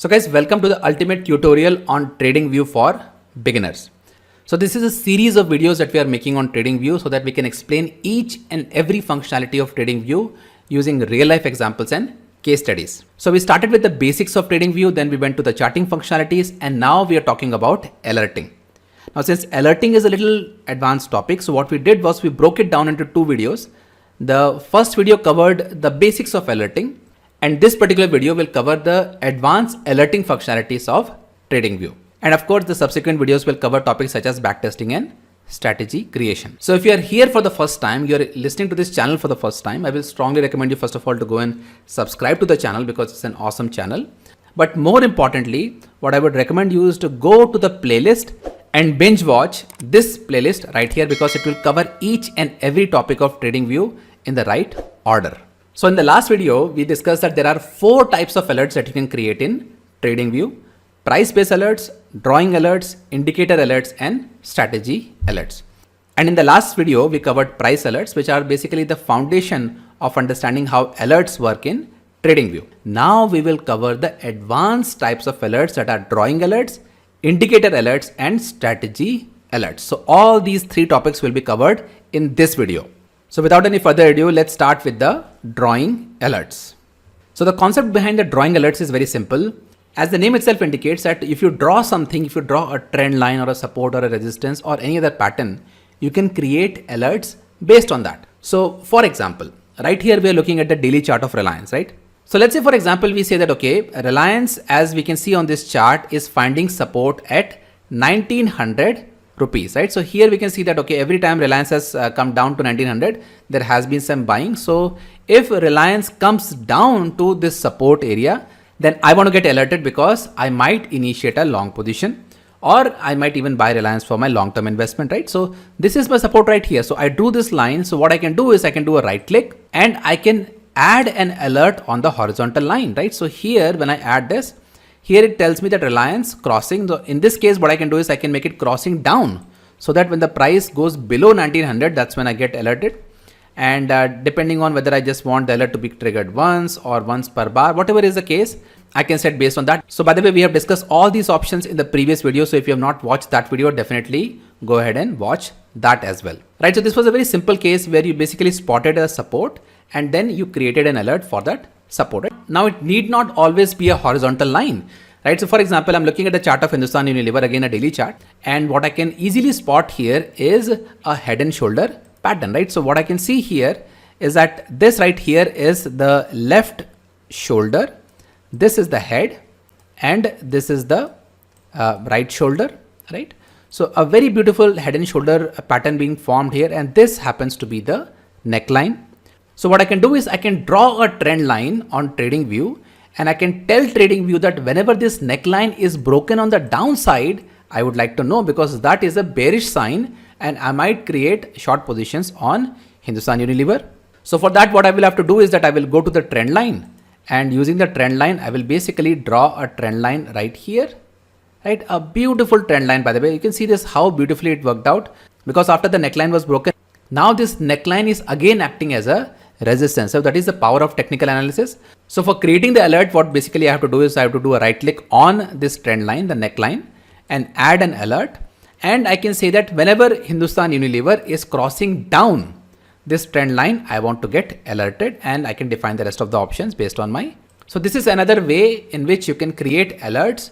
So guys, welcome to the ultimate tutorial on TradingView for beginners. So this is a series of videos that we are making on TradingView so that we can explain each and every functionality of TradingView using real life examples and case studies. So we started with the basics of TradingView, then we went to the charting functionalities, and now we are talking about alerting. Now since alerting is a little advanced topic, so what we did was we broke it down into two videos. The first video covered the basics of alerting, and this particular video will cover the advanced alerting functionalities of TradingView. And of course, the subsequent videos will cover topics such as backtesting and strategy creation. So if you are here for the first time, you're listening to this channel for the first time, I will strongly recommend you first of all to go and subscribe to the channel because it's an awesome channel. But more importantly, what I would recommend you is to go to the playlist and binge watch this playlist right here because it will cover each and every topic of TradingView in the right order. So in the last video, we discussed that there are 4 types of alerts that you can create in TradingView: price-based alerts, drawing alerts, indicator alerts, and strategy alerts. And in the last video, we covered price alerts, which are basically the foundation of understanding how alerts work in TradingView. Now we will cover the advanced types of alerts that are drawing alerts, indicator alerts, and strategy alerts. So all these 3 topics will be covered in this video. So without any further ado, let's start with the drawing alerts. So the concept behind the drawing alerts is very simple. As the name itself indicates that if you draw something, if you draw a trend line or a support or a resistance or any other pattern, you can create alerts based on that. So for example, right here we are looking at the daily chart of Reliance, right? So let's say for example, we say that, okay, Reliance, as we can see on this chart, is finding support at 1900 rupees, right? So here we can see that, okay, every time Reliance has come down to 1900, there has been some buying. So if Reliance comes down to this support area, then I want to get alerted because I might initiate a long position, or I might even buy Reliance for my long-term investment, right? So this is my support right here. So I drew this line. So what I can do is I can do a right click and I can add an alert on the horizontal line, right? So here, when I add this, here it tells me that Reliance crossing. In this case, what I can do is I can make it crossing down so that when the price goes below 1900, that's when I get alerted. And depending on whether I just want the alert to be triggered once or once per bar, whatever is the case, I can set based on that. So by the way, we have discussed all these options in the previous video. So if you have not watched that video, definitely go ahead and watch that as well. Right. So this was a very simple case where you basically spotted a support and then you created an alert for that support. Right? Now it need not always be a horizontal line, right? So for example, I'm looking at the chart of Hindustan Unilever, again a daily chart, and what I can easily spot here is a head and shoulder pattern, right? So what I can see here is that this right here is the left shoulder, this is the head, and this is the right shoulder, right? So a very beautiful head and shoulder pattern being formed here, and this happens to be the neckline. So what I can do is I can draw a trend line on TradingView, and I can tell TradingView that whenever this neckline is broken on the downside, I would like to know because that is a bearish sign and I might create short positions on Hindustan Unilever. So for that, what I will have to do is that I will go to the trend line, and using the trend line, I will basically draw a trend line right here, right? A beautiful trend line, by the way. You can see this, how beautifully it worked out, because after the neckline was broken, now this neckline is again acting as a resistance. So that is the power of technical analysis. So for creating the alert, what basically I have to do is I have to do a right click on this trend line, the neckline, and add an alert. And I can say that whenever Hindustan Unilever is crossing down this trend line, I want to get alerted, and I can define the rest of the options based on my. So this is another way in which you can create alerts.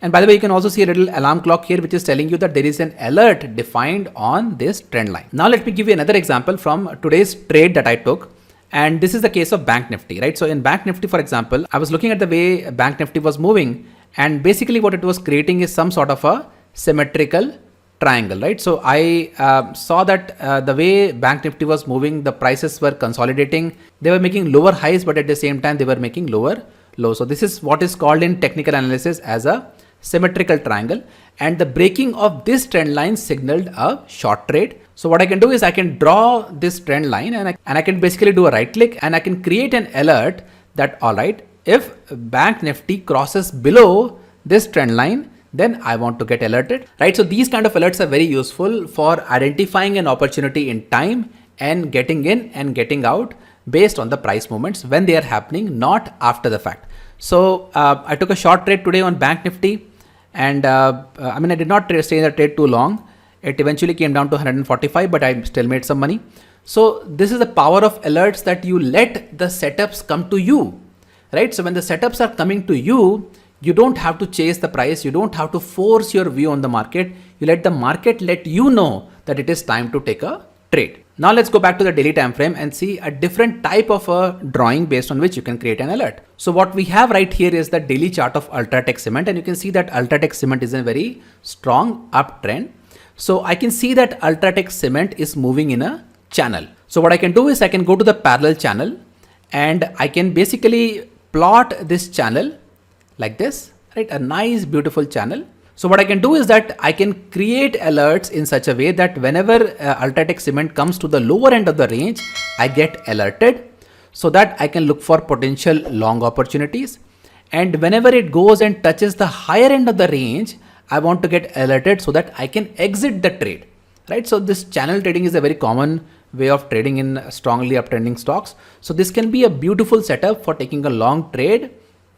And by the way, you can also see a little alarm clock here, which is telling you that there is an alert defined on this trend line. Now let me give you another example from today's trade that I took. And this is the case of Bank Nifty, right? So in Bank Nifty, for example, I was looking at the way Bank Nifty was moving, and basically what it was creating is some sort of a symmetrical triangle, right? So I saw that the way Bank Nifty was moving, the prices were consolidating. They were making lower highs, but at the same time, they were making lower lows. So this is what is called in technical analysis as a symmetrical triangle, and the breaking of this trend line signaled a short trade. So what I can do is I can draw this trend line, and I can basically do a right click, and I can create an alert that, all right, if Bank Nifty crosses below this trend line, then I want to get alerted, right? So these kind of alerts are very useful for identifying an opportunity in time and getting in and getting out based on the price movements when they are happening, not after the fact. So I took a short trade today on Bank Nifty, and I mean, I did not stay in the trade too long. It eventually came down to 145, but I still made some money. So this is the power of alerts, that you let the setups come to you, right? So when the setups are coming to you, you don't have to chase the price. You don't have to force your view on the market. You let the market let you know that it is time to take a trade. Now let's go back to the daily time frame and see a different type of a drawing based on which you can create an alert. So what we have right here is the daily chart of Ultratech Cement, and you can see that Ultratech Cement is in a very strong uptrend. So I can see that Ultratech Cement is moving in a channel. So what I can do is I can go to the parallel channel and I can basically plot this channel like this, right? A nice, beautiful channel. So what I can do is that I can create alerts in such a way that whenever Ultratech Cement comes to the lower end of the range, I get alerted so that I can look for potential long opportunities. And whenever it goes and touches the higher end of the range, I want to get alerted so that I can exit the trade, right? So this channel trading is a very common way of trading in strongly uptrending stocks. So this can be a beautiful setup for taking a long trade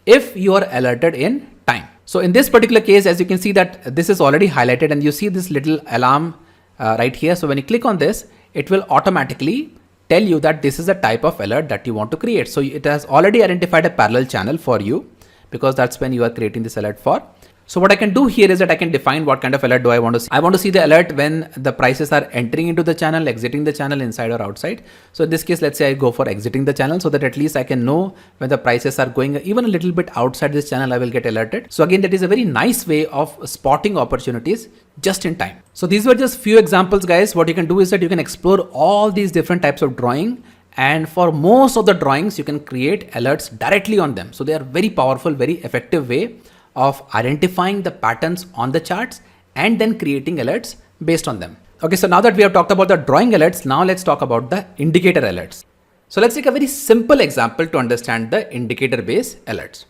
if you are alerted in time. So in this particular case, as you can see that this is already highlighted and you see this little alarm right here. So when you click on this, it will automatically tell you that this is the type of alert that you want to create. So it has already identified a parallel channel for you because that's when you are creating this alert for. So what I can do here is that I can define what kind of alert do I want to see. I want to see the alert when the prices are entering into the channel, exiting the channel, inside or outside. So in this case, let's say I go for exiting the channel so that at least I can know when the prices are going even a little bit outside this channel, I will get alerted. So again, that is a very nice way of spotting opportunities just in time. So these were just few examples, guys. What you can do is that you can explore all these different types of drawing. And for most of the drawings, you can create alerts directly on them. So they are very powerful, very effective way of identifying the patterns on the charts and then creating alerts based on them. Okay, so now that we have talked about the drawing alerts, now let's talk about the indicator alerts. So let's take a very simple example to understand the indicator based alerts.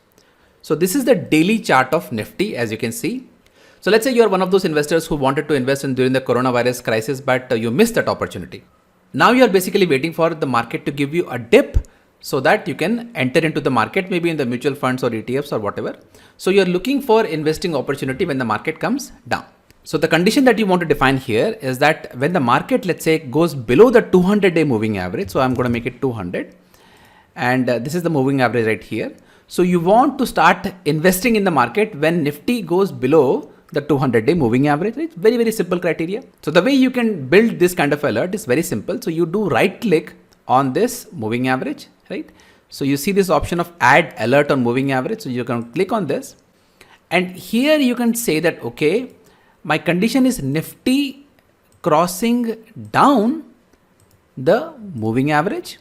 So this is the daily chart of Nifty, as you can see. So let's say you're one of those investors who wanted to invest in during the coronavirus crisis, but you missed that opportunity. Now you're basically waiting for the market to give you a dip so that you can enter into the market, maybe in the mutual funds or ETFs or whatever. So you're looking for investing opportunity when the market comes down. So the condition that you want to define here is that when the market, let's say, goes below the 200-day moving average, so I'm going to make it 200, and this is the moving average right here. So you want to start investing in the market when Nifty goes below the 200-day moving average. Right? Very, very simple criteria. So the way you can build this kind of alert is very simple. So you do right click on this moving average, right? So you see this option of add alert on moving average. So you can click on this and here you can say that, okay, my condition is Nifty crossing down the moving average.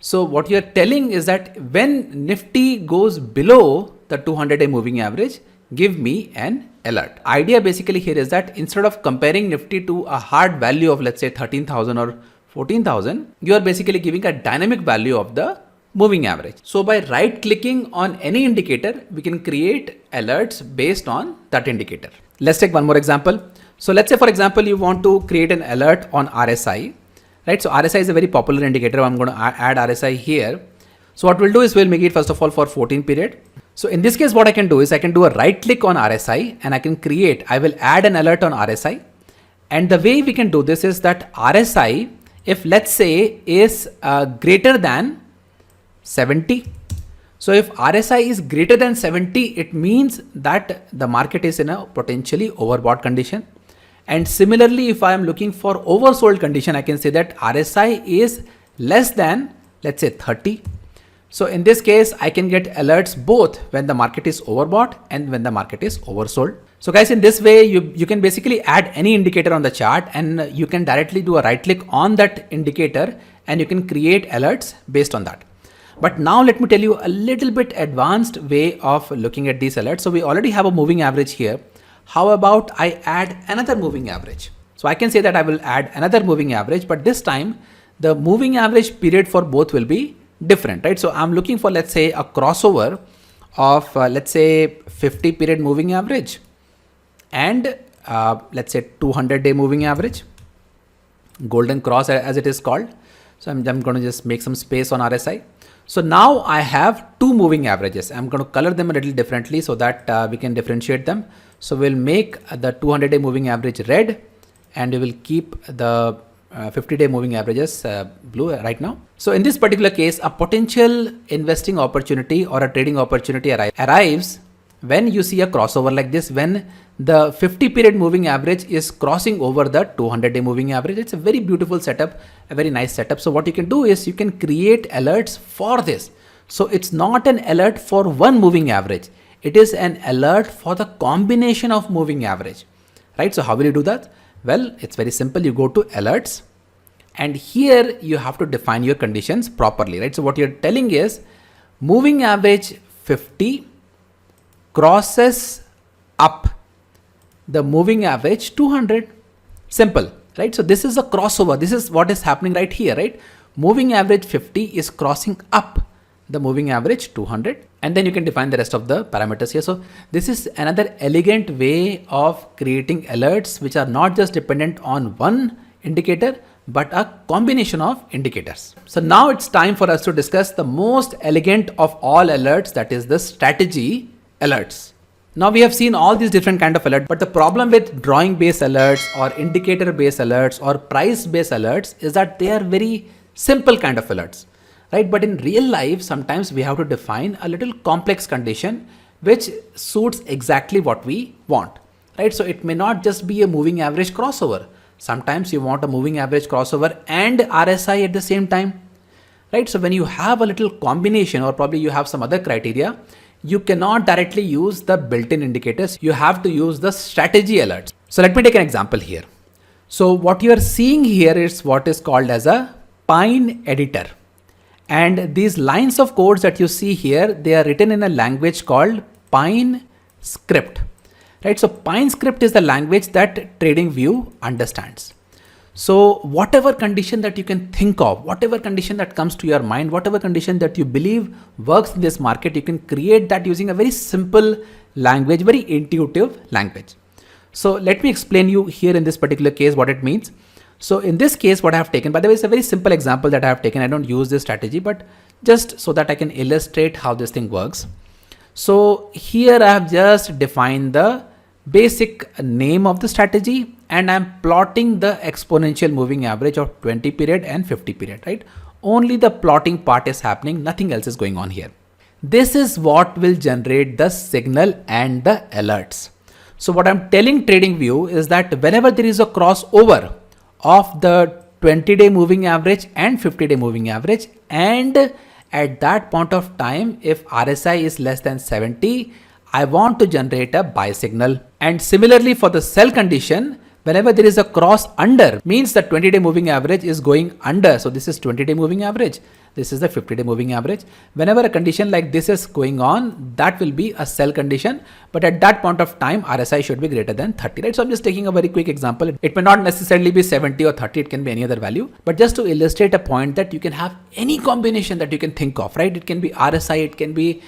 So what you're telling is that when Nifty goes below the 200-day moving average, give me an alert. Idea basically here is that instead of comparing Nifty to a hard value of, let's say, 13,000 or 14,000, you are basically giving a dynamic value of the moving average. So by right clicking on any indicator, we can create alerts based on that indicator. Let's take one more example. So let's say, for example, you want to create an alert on RSI, right? So RSI is a very popular indicator. I'm going to add RSI here. So what we'll do is we'll make it first of all for 14 period. So in this case, what I can do is I can do a right click on RSI and I will add an alert on RSI. And the way we can do this is that RSI, if let's say is greater than 70. So if RSI is greater than 70, it means that the market is in a potentially overbought condition. And similarly, if I am looking for oversold condition, I can say that RSI is less than, let's say, 30. So in this case, I can get alerts both when the market is overbought and when the market is oversold. So guys, in this way, you can basically add any indicator on the chart and you can directly do a right click on that indicator and you can create alerts based on that. But now let me tell you a little bit advanced way of looking at these alerts. So we already have a moving average here. How about I add another moving average? So I can say that I will add another moving average, but this time the moving average period for both will be different, right? So I'm looking for, let's say, a crossover of, let's say, 50 period moving average and let's say 200-day moving average, golden cross as it is called. So I'm going to just make some space on RSI. So now I have two moving averages. I'm going to color them a little differently so that we can differentiate them. So we'll make the 200-day moving average red, and we will keep the 50-day moving averages blue right now. So in this particular case, a potential investing opportunity or a trading opportunity arrives when you see a crossover like this, when the 50 period moving average is crossing over the 200-day moving average. It's a very beautiful setup, a very nice setup. So what you can do is you can create alerts for this. So it's not an alert for one moving average. It is an alert for the combination of moving average, right? So how will you do that? Well, it's very simple. You go to alerts, and here you have to define your conditions properly, right? So what you're telling is moving average 50 crosses up the moving average 200. Simple, right? So this is a crossover. This is what is happening right here, right? Moving average 50 is crossing up the moving average 200, and then you can define the rest of the parameters here. So this is another elegant way of creating alerts which are not just dependent on one indicator, but a combination of indicators. So now it's time for us to discuss the most elegant of all alerts, that is the strategy alerts. Now we have seen all these different kind of alerts, but the problem with drawing based alerts or indicator based alerts or price based alerts is that they are very simple kind of alerts, right? But in real life, sometimes we have to define a little complex condition which suits exactly what we want, right? So it may not just be a moving average crossover. Sometimes you want a moving average crossover and RSI at the same time, right? So when you have a little combination, or probably you have some other criteria, you cannot directly use the built-in indicators. You have to use the strategy alerts. So let me take an example here. So what you are seeing here is what is called as a Pine editor. And these lines of codes that you see here, they are written in a language called Pine script, right? So Pine script is the language that TradingView understands. So whatever condition that you can think of, whatever condition that comes to your mind, whatever condition that you believe works in this market, you can create that using a very simple language, very intuitive language. So let me explain you here in this particular case what it means. So in this case, what I have taken, by the way, it's a very simple example that I have taken. I don't use this strategy, but just so that I can illustrate how this thing works. So here I have just defined the basic name of the strategy, and I'm plotting the exponential moving average of 20 period and 50 period, right? Only the plotting part is happening. Nothing else is going on here. This is what will generate the signal and the alerts. So what I'm telling TradingView is that whenever there is a crossover of the 20-day moving average and 50-day moving average, and at that point of time, if RSI is less than 70, I want to generate a buy signal. And similarly for the sell condition, whenever there is a cross under, means the 20-day moving average is going under. So this is 20-day moving average. This is the 50-day moving average. Whenever a condition like this is going on, that will be a sell condition. But at that point of time, RSI should be greater than 30, right? So I'm just taking a very quick example. It may not necessarily be 70 or 30. It can be any other value. But just to illustrate a point that you can have any combination that you can think of, right? It can be RSI, it can be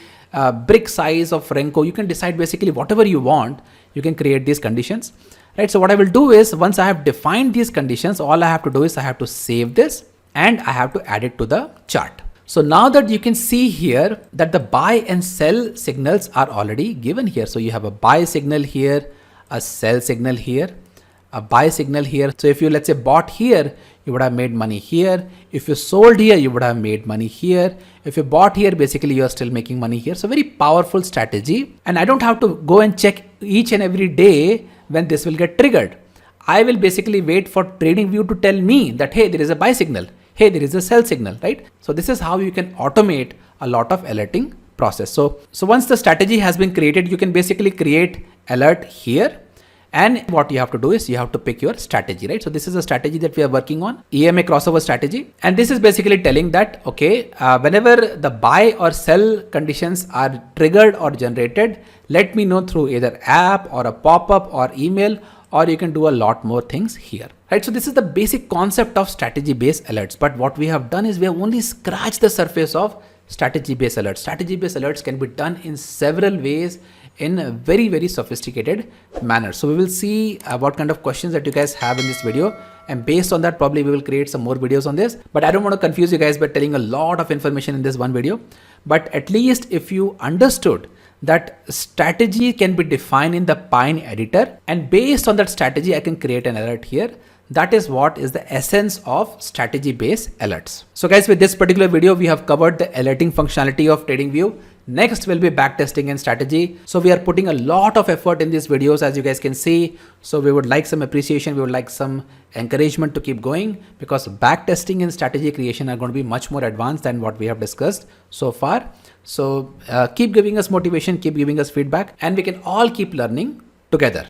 brick size of Renko. You can decide basically whatever you want. You can create these conditions, right? So what I will do is, once I have defined these conditions, all I have to do is I have to save this and I have to add it to the chart. So now that you can see here that the buy and sell signals are already given here. So you have a buy signal here, a sell signal here, a buy signal here. So if you, let's say, bought here, you would have made money here. If you sold here, you would have made money here. If you bought here, basically you are still making money here. So very powerful strategy. And I don't have to go and check each and every day when this will get triggered. I will basically wait for TradingView to tell me that, hey, there is a buy signal. Hey, there is a sell signal, right? So this is how you can automate a lot of alerting process. So once the strategy has been created, you can basically create alert here. And what you have to do is you have to pick your strategy, right? So this is a strategy that we are working on, EMA crossover strategy. And this is basically telling that, okay, whenever the buy or sell conditions are triggered or generated, let me know through either app or a pop-up or email, or you can do a lot more things here, right? So this is the basic concept of strategy-based alerts. But what we have done is we have only scratched the surface of strategy-based alerts. Strategy-based alerts can be done in several ways, in a very, very sophisticated manner. So we will see what kind of questions that you guys have in this video, and based on that probably we will create some more videos on this. But I don't want to confuse you guys by telling a lot of information in this one video. But at least if you understood that strategy can be defined in the Pine editor, and based on that strategy I can create an alert here. That is what is the essence of strategy based alerts. So guys, with this particular video we have covered the alerting functionality of TradingView. Next will be backtesting and strategy. So we are putting a lot of effort in these videos, as you guys can see. So we would like some appreciation, we would like some encouragement to keep going, because backtesting and strategy creation are going to be much more advanced than what we have discussed so far. So keep giving us motivation, keep giving us feedback, and we can all keep learning together.